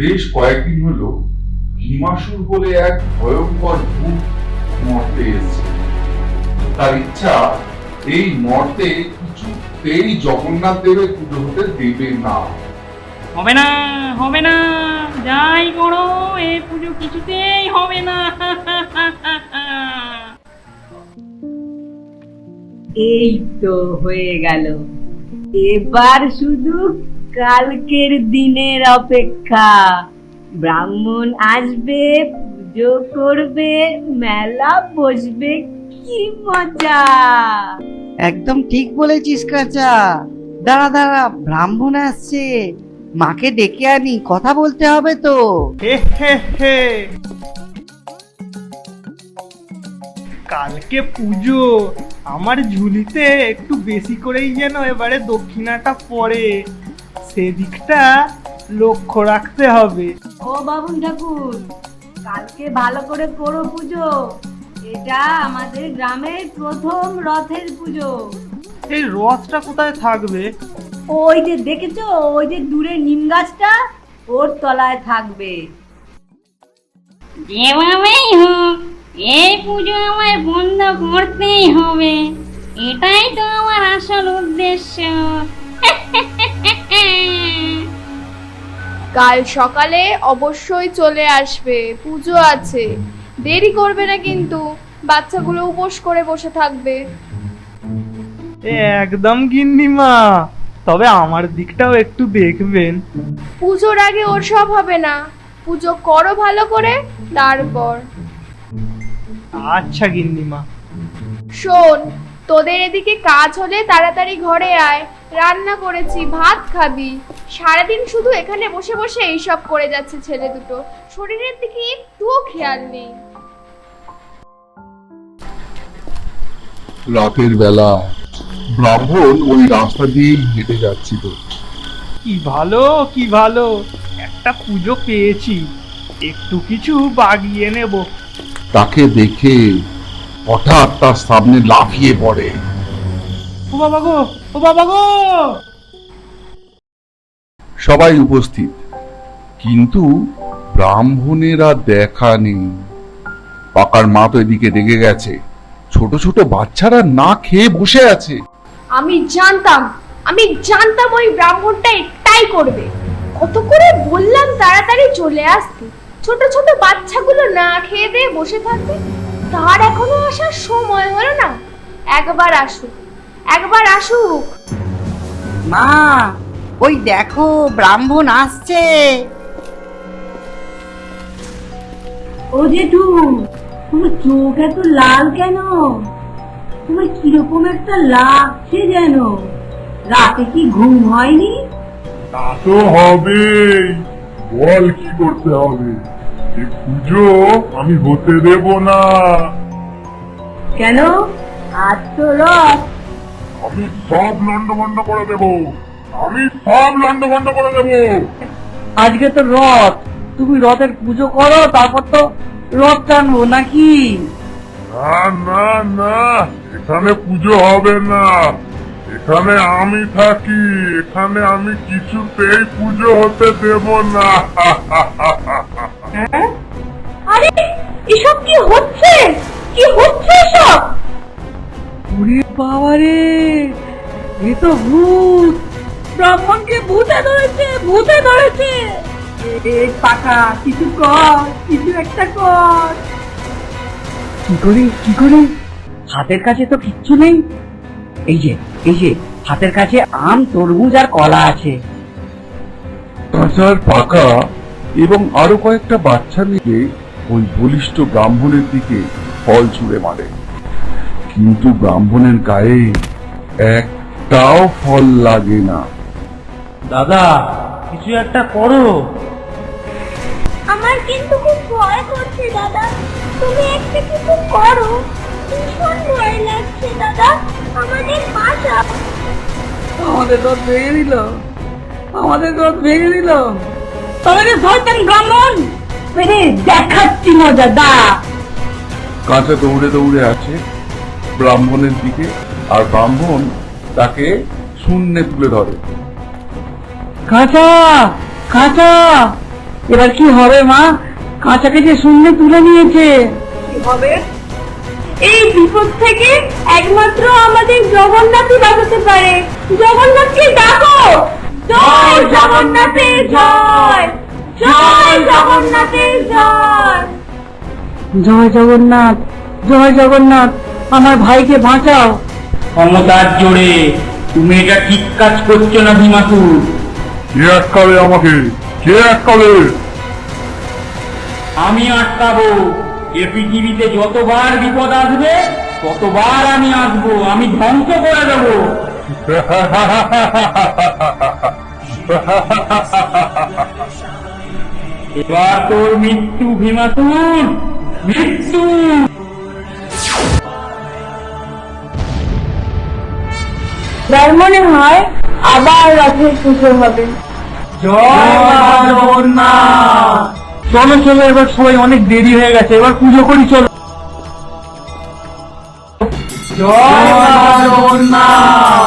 বেশ কয়েকদিন হলো ভীমাসুর বলে এক ভয়ঙ্কর ভূত মর্তে এসেছে। তার ইচ্ছা এই মর্তে কিছুতেই জগন্নাথ দেবের পুজো হতে দেবে না। হবে না, হবে না, যাই করো এই পুজো কিছুতেই হবে না। এই তো হয়ে গেল, এবার শুধু কালকের দিনের অপেক্ষা। ব্রাহ্মণ আসবে, পুজো করবে, মেলা বসবে, কি মজা! একদম ঠিক বলেছিস কাঁচা। দাঁড়া দাঁড়া, ব্রাহ্মণ আসছে, মাকে ডেকে আনি, কথা বলতে হবে তো। হে হে হে, কালকে পুজো, আমার ঝুলিতে একটু বেশি করেই যেন এবারে দক্ষিণাটা পড়ে, সেদিকটা লক্ষ্য রাখতে হবে। ও বাবুন ঠাকুর, কালকে ভালো করে করো পুজো। এটা আমাদের গ্রামের প্রথম রথের পুজো। এই রথটা কোথায় থাকবে? ওই যে দেখেছো, ওই যে দূরে নিম গাছটা, ওর তলায় থাকবে। যেভাবেই হোক এই পুজো আমায় বন্ধ করতেই হবে, এটাই তো আমার আসল উদ্দেশ্য। কাল সকালে অবশ্যই চলে আসবে, পুজো আছে, দেরি করবে না কিন্তু। বাচ্চাগুলো উপোস করে বসে থাকবে। একদম গিন্নিমা, তবে আমার দিকটাও একটু দেখবেন। পুজোর আগে ওর সব হবে না, পুজো করো ভালো করে, তারপর। আচ্ছা গিন্নিমা। শোন, তোদের এদিকে কাজ হলে তাড়াতাড়ি ঘরে আয়, রান্না করেছি, ভাত খাবি। সারাদিন শুধু এখানে বসে বসে এইসব করে যাচ্ছে ছেলে দুটো, শরীরের দিকে একটুও খেয়াল নেই। রাতের বেলা ব্রাহ্মণ ওই রাস্তা দিয়েই হেঁটে যাচ্ছিল। কি ভালো, কি ভালো, একটা পুজো পেয়েছি, একটু কিছু বাগিয়ে নেব। তাকে দেখে হঠাৎ তার সামনে লাফিয়ে পড়ে। ও বাবা গো, ও বাবা গো! সবাই উপস্থিত, কিন্তু ব্রাহ্মণের আর দেখা নেই। পাকার মা তো এদিকে রেগে গেছে, ছোট ছোট বাচ্চারা না খেয়ে বসে আছে। আমি জানতাম ওই ব্রাহ্মণটা এটাই করবে। কত করে বললাম তাড়াতাড়ি চলে আসতে, ছোট ছোট বাচ্চাগুলো না খেয়ে দিয়ে বসে থাকবে, তার এখনো আসার সময় হলো না। একবার আসুক। মা, ওই দেখো ব্রাহ্মণ আসছে। ও জেঠু, তোমার চোখ এত লাল কেন? তোমার কিরকম একটা লাগছে যেন। রাতে কি ঘুম হয়নি? তা তো হবেই, বল কি করতে হবে? এই পুজো আমি হতে দেব না। কেন? আজ তো রথ। আমি সব লন্ডভন্ড করে দেব, আমি সব লন্ডভন্ড করে দেব। আজকে তো রথ, তুমি রথের পুজো করো, তারপর তো রথ টানবো নাকি? না না না, এখানে পুজো হবে না। এখানে আমি থাকি, এখানে আমি কিছুতেই পুজো হতে দেব না। হ্যাঁ? আরে এসব কি হচ্ছে? কি হচ্ছে এসব? ওরে বাবা রে, এ তো ভূত! ব্রাহ্মণকে ভূতে ধরেছে! এ পাকা, কিছু কর, কিছু একটা কর। কি করে? হাতের কাছে তো কিচ্ছু নেই। এই যে হাতের কাছে আম, তরমুজ আর কলা আছে। কাঁচার পাকা এবং আরো কয়েকটা বাচ্চা মিলে ওই বলিষ্ঠ ব্রাহ্মণের দিকে ফল ছুঁড়ে মারে, কিন্তু ব্রাহ্মণের গায়ে একটাও ফল লাগে না। দাদা, কিছু একটা করো। আমার কিন্তু খুব ভয় করছে দাদা, তুমি একটা কিছু করো, ভীষণ ভয় লাগছে দাদা, আমাদের বাঁচাও। আমাদের রথ ভেঙে দিল। তবে রে শয়তান ব্রাহ্মণ, বেরে দেখাচ্ছি মজা, দা। কাঁচা দৌড়ে দৌড়ে আছে ব্রাহ্মণের দিকে, আর ব্রাহ্মণ তাকে শূন্যে তুলে ধরে। কাঁচা, এবার কি হবে মা? কাঁচাকে যে শূন্য তুলে নিয়েছে। কি হবে? এই বিপদ থেকে একমাত্র আমাদের জগন্নাথই বাঁচাতে পারে। জগন্নাথকে ডাকো। জয় জগন্নাথের জয়, জয় জগন্নাথের জয়। জয় জগন্নাথ, জয় জগন্নাথ, আমার ভাইকে বাঁচাও। ক্ষমতার জোরে তুমি এটা ঠিক কাজ করছো না ভীমাসুর। কে আটকাবে আমাকে? কে আটকাবে? আমি আটকাবো। এ পৃথিবীতে যতবার বিপদ আসবে ততবার আমি আসবো, আমি ধ্বংস করে দেবো। এবার তোর মৃত্যু ভীমাসুর, মৃত্যু। তার মনে হয় আবার রথের পুজো হবে। জয় জগন্নাথ। চলো চলো, এবার সবাই অনেক দেরি হয়ে গেছে, এবার পুজো করি চলো। জয় জগন্নাথ।